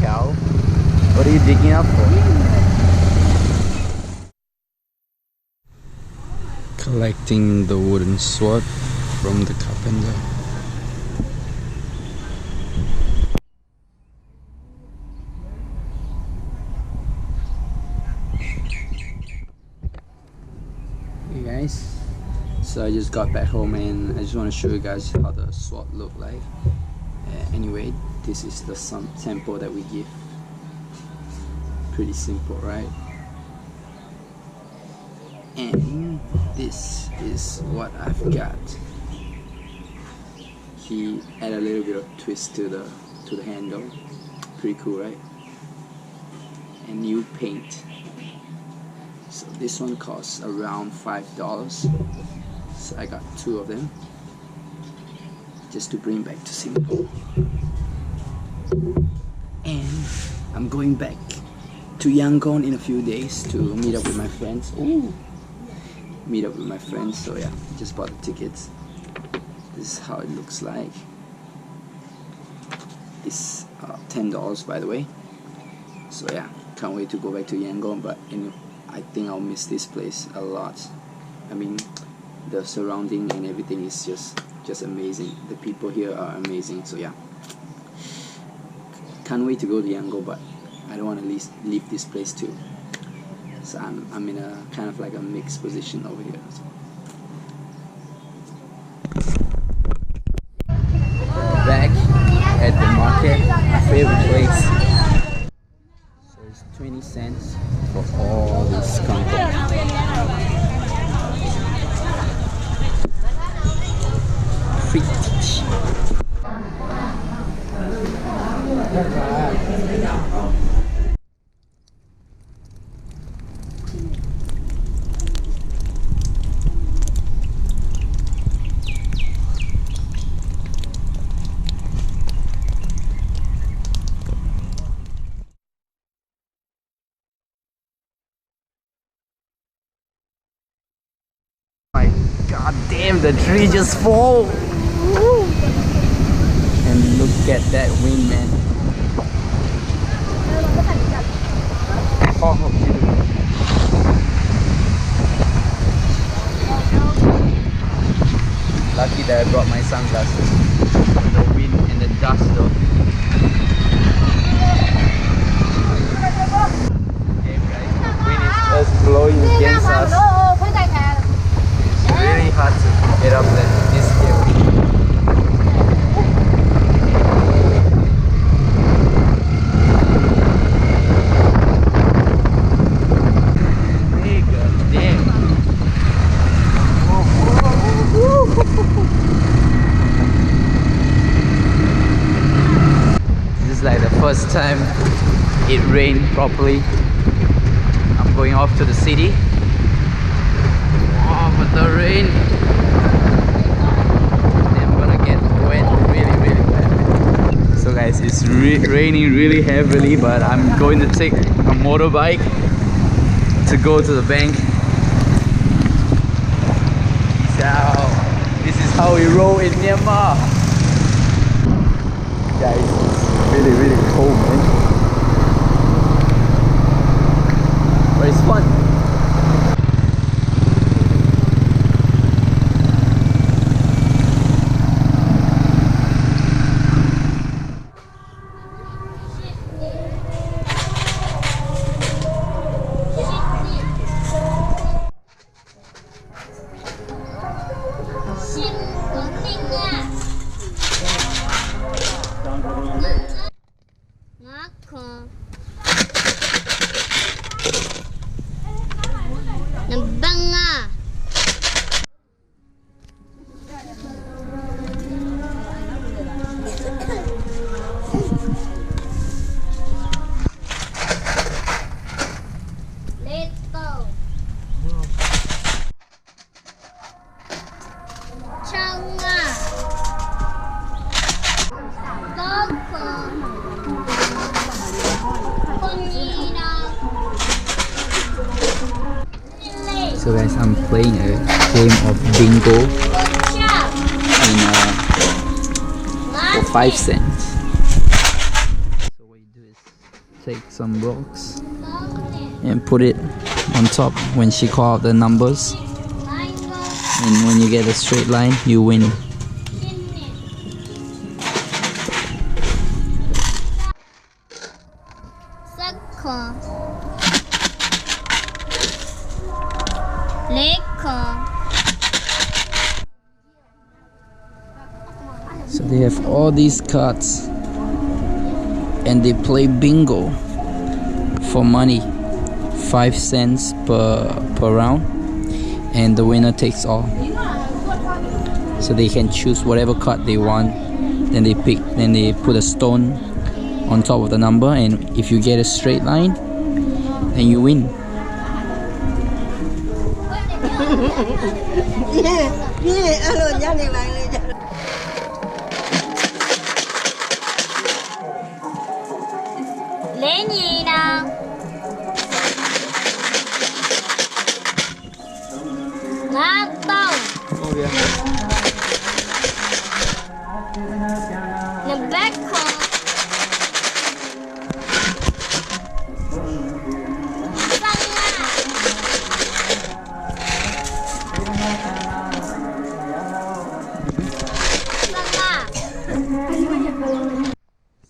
cow. What are you digging up for? Collecting the wooden sword from the carpenter. Hey guys, so I just got back home and I just want to show you guys how the sword look like. Anyway, this is the sample that we give. Pretty simple, right? And this is what I've got. He added a little bit of twist to the handle. Pretty cool, right? And new paint. So this one costs around $5. So I got 2 of them just to bring back to Singapore. And I'm going back to Yangon in a few days to meet up with my friends. Ooh. Meet up with my friends. So yeah, just bought the tickets. This is how it looks like. It's $10 by the way. So yeah, can't wait to go back to Yangon, but I think I'll miss this place a lot. I mean, the surrounding and everything is just amazing. The people here are amazing. So yeah, can't wait to go to Yangon, but I don't want to leave this place too. So I'm in a kind of like a mixed position over here. So. Back at the market, my favorite place. So it's 20 cents for all this content. Free. God damn, the tree just fall. Woo. And look at that wind, man. Oh, beautiful. Lucky that I brought my sunglasses. The wind and the dust though. Okay guys, the wind is just blowing against us. Really hard to get up this hill. Hey, god damn. This is like the first time it rained properly. I'm going off to the city. But the rain, I'm gonna get wet really bad. So guys, it's raining really heavily, but I'm going to take a motorbike to go to the bank. Peace out. This is how we roll in Myanmar. Guys, it's really cold, man. But it's fun. So guys, I'm playing a game of bingo for 5 cents. So what you do is take some rocks and put it on top when she call out the numbers, and when you get a straight line you win. So they have all these cards and they play bingo for money, 5 cents per round, and the winner takes all. So they can choose whatever card they want, then they put a stone on top of the number, and if you get a straight line then you win.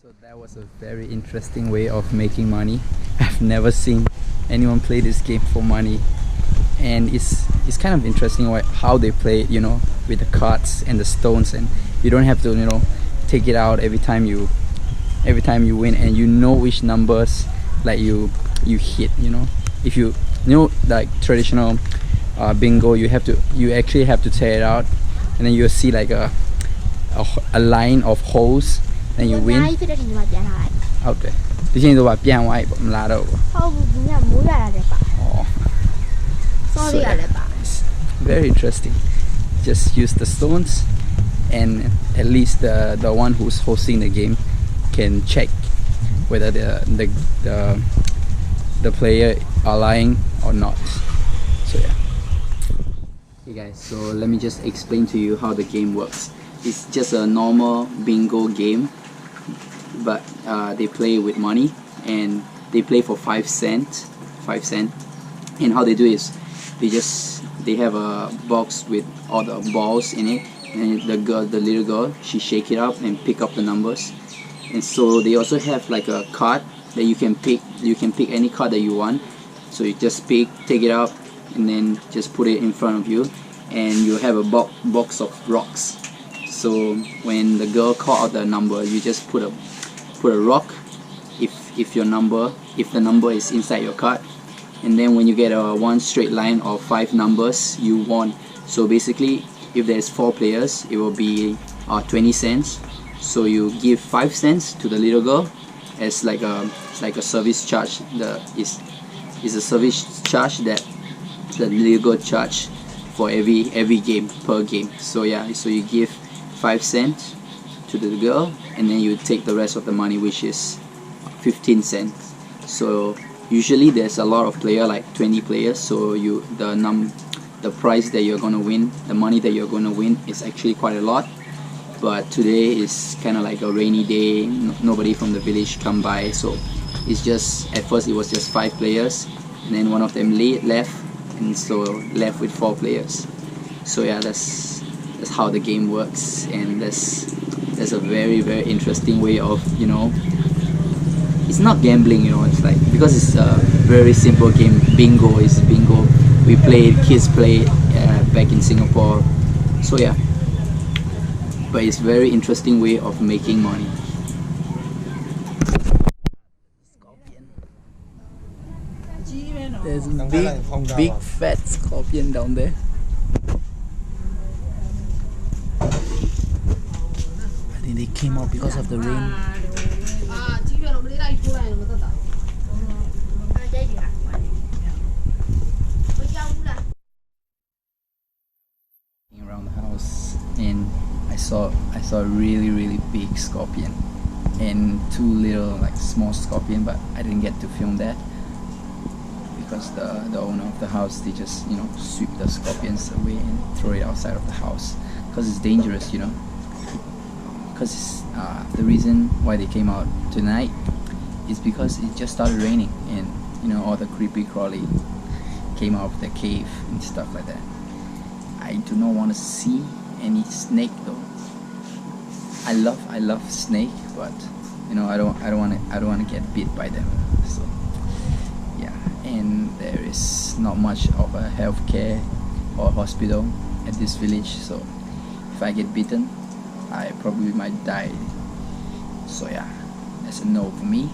So that was a very interesting way of making money. I've never seen anyone play this game for money, and it's kind of interesting how they play it, you know, with the cards and the stones, and you don't have to, you know, take it out every time you win, and you know which numbers like you hit, you know. If you know, like traditional bingo, you actually have to tear it out, and then you'll see like a line of holes, and you win. Out there. So, yeah, it's very interesting. Just use the stones, and at least the one who's hosting the game can check whether the player are lying or not. So yeah. Hey guys, so let me just explain to you how the game works. It's just a normal bingo game, but they play with money, and they play for 5 cents. And how they do is they have a box with all the balls in it, and the little girl, she shake it up and pick up the numbers. And so they also have like a card that you can pick. You can pick any card that you want. So you just take it out, and then just put it in front of you, and you have a box of rocks. So when the girl call out the number, you just put a rock if the number is inside your card, and then when you get a one straight line of 5 numbers, you won. So basically, if there's 4 players, it will be 20 cents. So you give 5 cents to the little girl as like a service charge. Is a service charge that the little girl charge for every game per game. So yeah, so you give 5 cents to the girl, and then you take the rest of the money, which is 15 cents. So usually there's a lot of players, like 20 players, so the price that you're gonna win, the money that you're gonna win is actually quite a lot. But today is kind of like a rainy day, nobody from the village come by, so it's just, at first it was just 5 players, and then one of them left, and so left with 4 players. So yeah, that's how the game works, and that's a very, very interesting way of, you know, it's not gambling, you know, it's like, because it's a very simple game. Bingo is bingo. We played, kids play back in Singapore. So yeah, but it's very interesting way of making money. Scorpion. There's a big fat scorpion down there. I think they came out because of the rain. Around the house, and I saw a really big scorpion and 2 little like small scorpion, but I didn't get to film that because the owner of the house, they just, you know, sweep the scorpions away and throw it outside of the house because it's dangerous, you know. Because the reason why they came out tonight it's because it just started raining, and you know, all the creepy crawly came out of the cave and stuff like that. I do not want to see any snake though. I love snake, but you know, I don't want to get bit by them. So yeah, and there is not much of a healthcare or hospital at this village, so if I get bitten, I probably might die. So yeah, that's a no for me.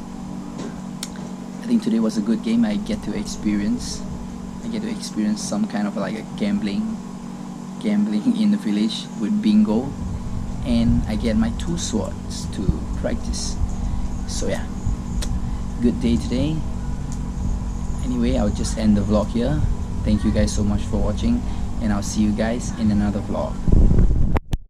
I think today was a good game. I get to experience some kind of like a gambling in the village with bingo, and I get my 2 swords to practice. So yeah, good day today. Anyway, I'll just end the vlog here. Thank you guys so much for watching, and I'll see you guys in another vlog.